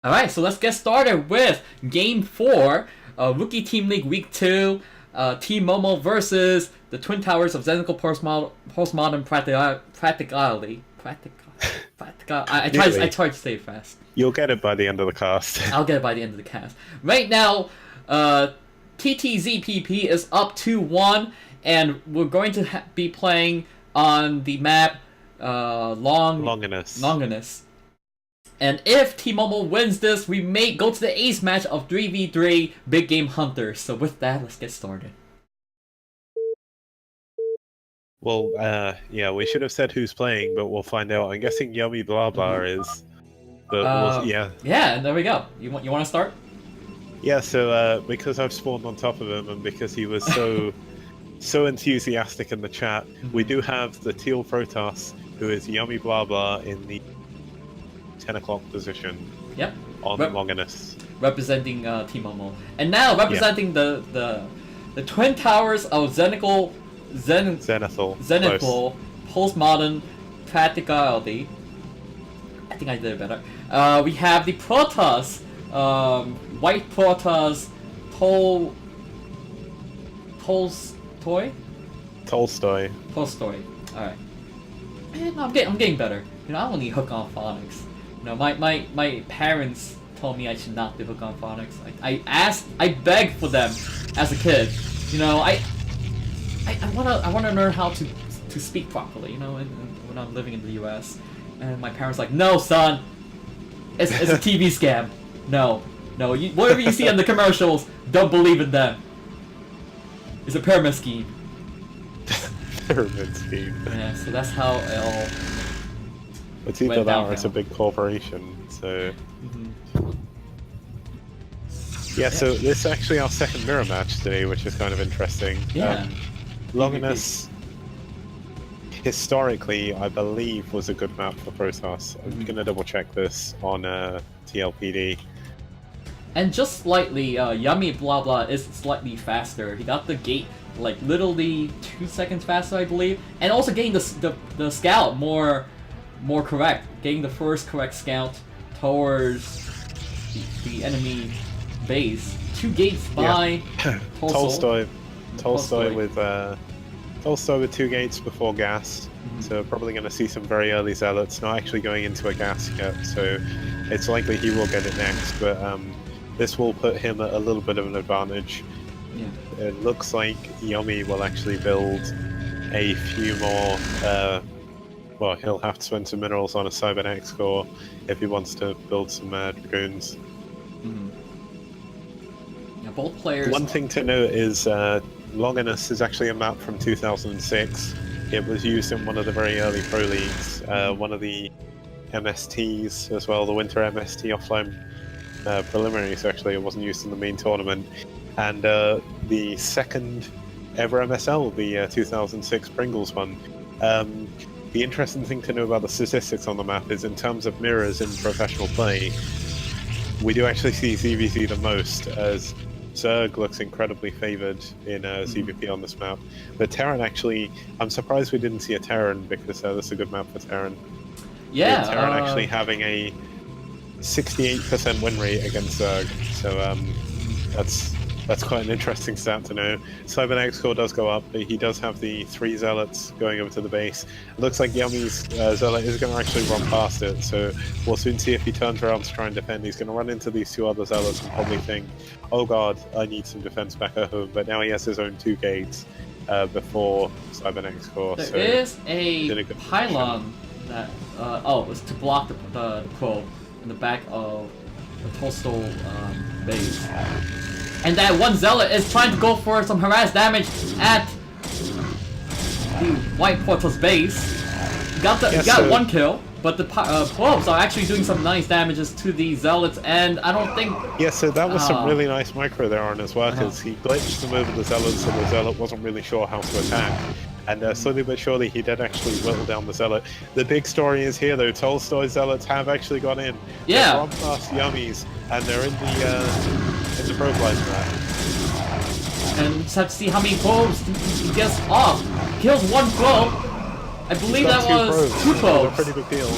Alright, so let's get started with Game 4, Rookie Team League Week 2, Team Momo versus the Twin Towers of Zenital Postmodern Practicality. I tried to say it fast. You'll get it by the end of the cast. I'll get it by the end of the cast. Right now, TTZPP is up 2-1, and we're going to be playing on the map Longinus. And if Team Momo wins this, we may go to the ace match of 3v3 Big Game Hunters. So with that, let's get started. Well, yeah, we should have said who's playing, but we'll find out. I'm guessing YummaBlaBla is. But yeah. Yeah, there we go. You want to start? Yeah, so because I've spawned on top of him and because he was so enthusiastic in the chat, we do have the Teal Protoss, who is YummaBlaBla in the 10 o'clock position. Yep. On Longinus. Representing Team Momo. And now representing the Twin Towers of Zenital Postmodern Practicality. I think I did it better. We have the Protoss, White Protoss, Tolstoi. Alright. And I'm getting better. You know, I only hook on phonics. You know, my parents told me I should not do hook on phonics. I begged for them as a kid. You know, I wanna learn how to speak properly. You know, when I'm living in the U.S. And my parents like, no, son, it's a TV scam. No, whatever you see on the commercials, don't believe in them. It's a pyramid scheme. Pyramid scheme. Yeah, so that's how it all. It's either that or it's a big corporation. So. Yeah, so this is actually our second mirror match today, which is kind of interesting. Yeah. Longinus, historically, I believe, was a good map for Protoss. I'm gonna double check this on TLPD. And just slightly, YummaBlaBla is slightly faster. He got the gate like literally 2 seconds faster, I believe, and also getting the scout more correct, getting the first correct scout towards the enemy base. 2 gates by Tolstoi with 2 gates before gas. So probably going to see some very early zealots, not actually going into a gas yet, so it's likely he will get it next, but this will put him at a little bit of an advantage. Yeah. It looks like Yummy will actually build a few more, well, he'll have to spend some minerals on a Cybernex core if he wants to build some Dragoons. Yeah, both players... One thing to note is Longinus is actually a map from 2006. It was used in one of the very early pro leagues, one of the MSTs as well, the Winter MST offline preliminaries. Actually, it wasn't used in the main tournament. And the second ever MSL, the 2006 Pringles one. The interesting thing to know about the statistics on the map is in terms of mirrors in professional play, we do actually see ZVZ the most, as Zerg looks incredibly favored in ZVP on this map. But Terran actually, I'm surprised we didn't see a Terran, because this is a good map for Terran. Yeah, with Terran actually having a 68% win rate against Zerg, so that's quite an interesting stat to know. Cybernex score does go up, but he does have the 3 zealots going over to the base. It looks like Yummy's zealot is going to actually run past it, so we'll soon see if he turns around to try and defend. He's going to run into these 2 other zealots and probably think, oh god, I need some defense back at home, but now he has his own 2 gates before Cybernex score. There is a pylon that, it's to block the probe in the back of the Tolstoi base. And that one zealot is trying to go for some harass damage at the White Protoss base. Got 1 kill, but the probes are actually doing some nice damages to the zealots, and I don't think... Yeah, so that was some really nice micro there on his workers. He glitched them over the zealot, so the zealot wasn't really sure how to attack. And slowly but surely he did actually whittle down the zealot. The big story is here though, Tolstoi zealots have actually gone in. Yeah. They're run past Yummies, and they're in the probe line for that. And just have to see how many probes he gets off. Kills 1 probe. I believe that was 2 probes. A pretty big deal.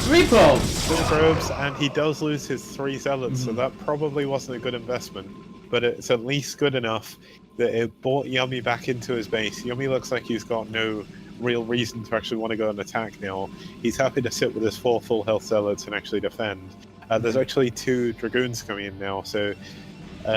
3 probes! 4 probes, and he does lose his 3 zealots, so that probably wasn't a good investment. But it's at least good enough that it brought Yummy back into his base. Yummy looks like he's got no real reason to actually want to go and attack now. He's happy to sit with his 4 full health zealots and actually defend. There's actually 2 dragoons coming in now, so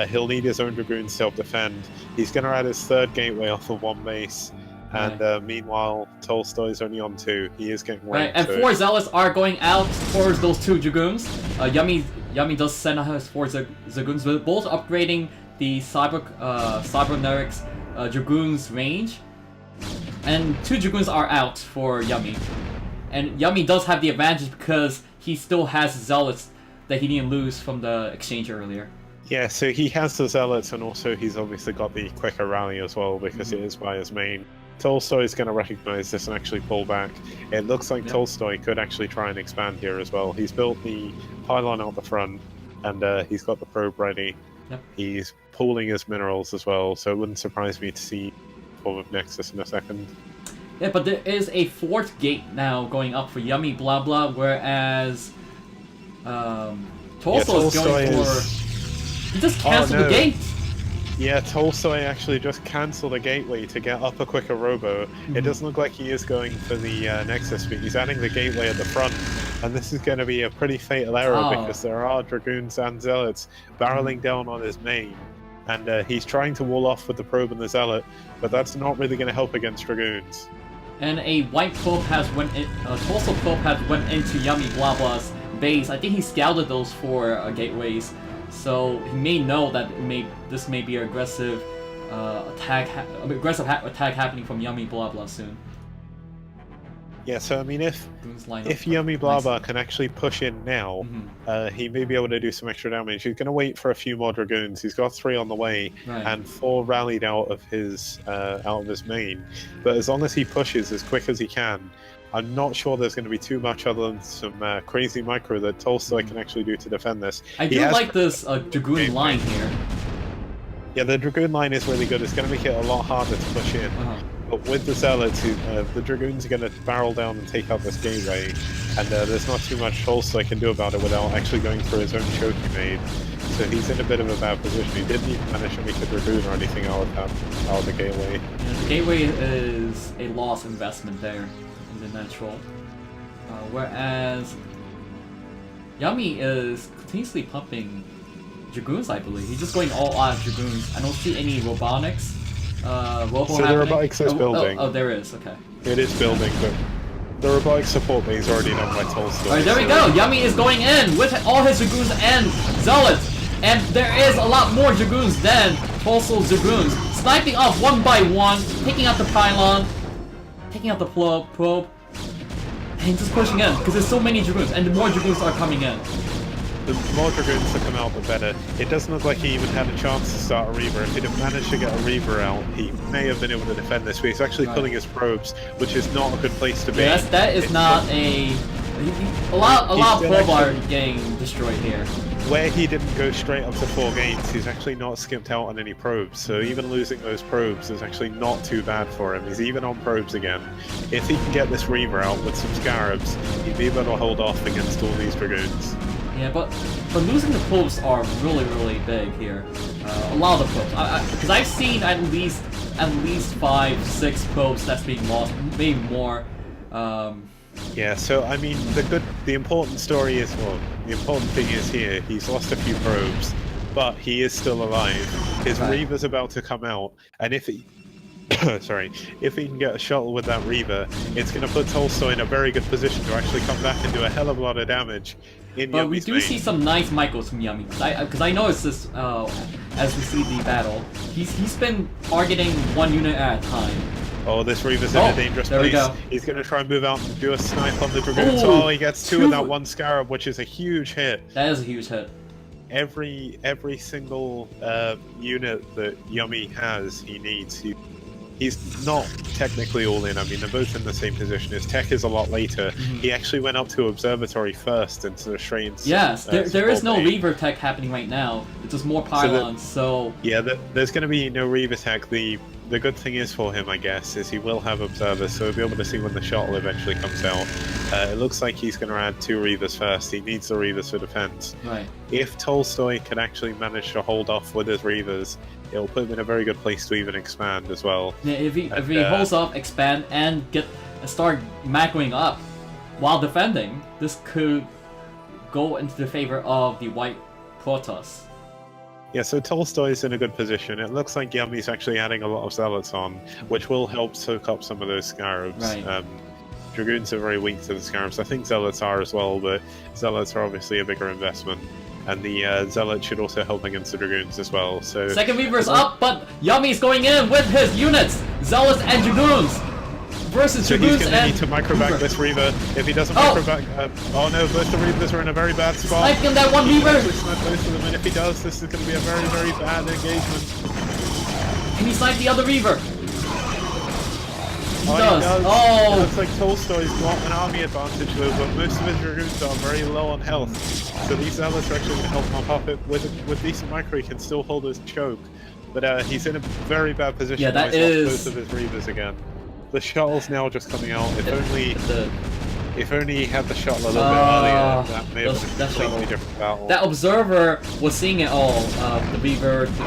he'll need his own dragoons to self-defend. He's going to add his 3rd gateway off of 1 base. And meanwhile, Tolstoi's only on 2. He is getting right, and 4 zealots are going out towards those 2 dragoons. Yummy does send out his 4 dragoons, both upgrading the cybernetics dragoons range. And 2 dragoons are out for Yummy. And Yummy does have the advantage because he still has zealots that he didn't lose from the exchange earlier. Yeah, so he has the zealots, and also he's obviously got the quicker rally as well because it is by his main. Tolstoi is going to recognize this and actually pull back. It looks like Tolstoi could actually try and expand here as well. He's built the pylon out the front, and he's got the probe ready. Yep. He's pooling his minerals as well, so it wouldn't surprise me to see form of Nexus in a second. Yeah, but there is a 4th gate now going up for YummaBlaBla, whereas Tolstoi's going for... He just cancelled the gate! Yeah, Tolstoi actually just cancelled a gateway to get up a quicker robo. It doesn't look like he is going for the Nexus, but he's adding the gateway at the front. And this is going to be a pretty fatal error because there are Dragoons and Zealots barreling down on his main. And he's trying to wall off with the probe and the Zealot, but that's not really going to help against Dragoons. And a white probe has went in, Tolstoi probe has went into YummaBlaBla's base. I think he scouted those 4 gateways. So he may know that this may be an aggressive attack happening from YummaBlaBla soon. Yeah, so I mean, if YummaBlaBla can actually push in now, he may be able to do some extra damage. He's going to wait for a few more dragoons. He's got 3 on the way, and 4 rallied out of his main. But as long as he pushes as quick as he can, I'm not sure there's going to be too much other than some crazy micro that Tolstoi can actually do to defend this. I do like this Dragoon line here. Yeah, the Dragoon line is really good. It's going to make it a lot harder to push in. But with the Zealots, the Dragoons are going to barrel down and take out this gateway. And there's not too much Tolstoi can do about it without actually going through his own choke he made. So he's in a bit of a bad position. He didn't even manage to make a Dragoon or anything out of the gateway. Yeah, the gateway is a lost investment there. The natural, whereas Yummy is continuously pumping Dragoons, I believe. He's just going all out Dragoons. I don't see any robotics. So the robotics is building. Oh, there is, okay. It is building, but the robotic support base is already done by Tolstoi. Alright, there we go! Yummy is going in with all his Dragoons and Zealots! And there is a lot more Dragoons than Tolstoi's Dragoons. Sniping off 1 by 1, taking out the pylon, taking out the probe, and just pushing in, because there's so many Dragoons, and the more Dragoons are coming in. The more Dragoons that come out, the better. It doesn't look like he even had a chance to start a Reaver. If he'd have managed to get a Reaver out, he may have been able to defend this, but he's actually pulling his probes, which is not a good place to be. Yes, that is not a... A lot of probes are getting destroyed here. Where he didn't go straight up to 4 gates, he's actually not skipped out on any probes, so even losing those probes is actually not too bad for him. He's even on probes again. If he can get this Reaver out with some Scarabs, he'd be able to hold off against all these Dragoons. Yeah, but losing the probes are really, really big here. A lot of the probes, because I've seen at least 5-6 probes that's being lost, maybe more. Yeah, so I mean, the important story is, well, the important thing is here, he's lost a few probes, but he is still alive. His Reaver's about to come out, and if he, if he can get a shuttle with that Reaver, it's going to put Tolstoi in a very good position to actually come back and do a hell of a lot of damage in But Yummy's we do main. see some nice micros from Yummy, because I noticed this as we see the battle. He's been targeting 1 unit at a time. Oh, this Reaver's in a dangerous place. We go. He's going to try and move out and do a snipe on the Dragoons. Oh, he gets 2 of that 1 Scarab, which is a huge hit. That is a huge hit. Every single unit that Yummy has, he needs. He's not technically all in. I mean, they're both in the same position. His tech is a lot later. He actually went up to Observatory first instead of straight into Yes, there is no Reaver tech happening right now. It's just more pylons, so... Yeah, there's going to be no Reaver tech. The the good thing is for him, I guess, is he will have observers, so he'll be able to see when the shuttle eventually comes out. It looks like he's going to add 2 Reavers first. He needs the Reavers for defense. Right. If Tolstoi can actually manage to hold off with his Reavers, it'll put him in a very good place to even expand as well. Yeah, if he holds off, expand, and start macroing up while defending, this could go into the favor of the white Protoss. Yeah, so Tolstoy's in a good position. It looks like Yummy's actually adding a lot of Zealots on, which will help soak up some of those Scarabs. Right. Dragoons are very weak to the Scarabs. I think Zealots are as well, but Zealots are obviously a bigger investment. And the Zealot should also help against the Dragoons as well. So second Reaver's up, but Yummy's going in with his units! Zealots and Dragoons! Versus so Dragoons he's going to need to microback this Reaver. If he doesn't microback... oh no, both the Reavers are in a very bad spot. Sniping that one Reaver! Snipe both of them, and if he does, this is going to be a very, very bad engagement. And he sniped the other Reaver! He He does. does. Oh! It looks like Tolstoy's got an army advantage though, but most of his Dragoons are very low on health. So these Zealots are actually going to help him up it. With decent micro, he can still hold his choke. But he's in a very bad position. Yeah, that is... both of his Reavers again. The shuttle's now just coming out. If only he had the shuttle a little bit earlier, that may have been a completely different battle. That observer was seeing it all, the Reaver, the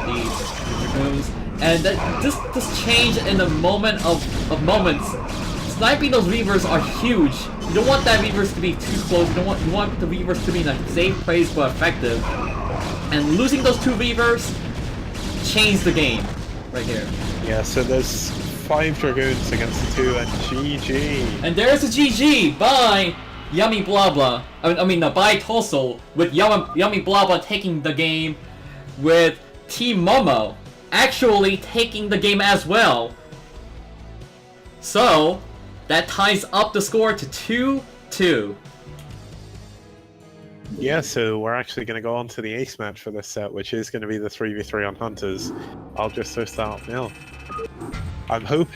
Dragoons, and this change in the moment of moments. Sniping those Reavers are huge. You don't want that Reavers to be too close. You want the Reavers to be in a safe place but effective. And losing those 2 Reavers changed the game right here. Yeah, so there's 5 Dragoons against the 2 and GG. And there's a GG by YummaBlaBla. By Tolstoi, with YummaBlaBla taking the game, with Team Momo actually taking the game as well. So that ties up the score to 2-2. Yeah, so we're actually going to go on to the ace match for this set, which is going to be the 3v3 on Hunters. I'll just host that up now. I'm hoping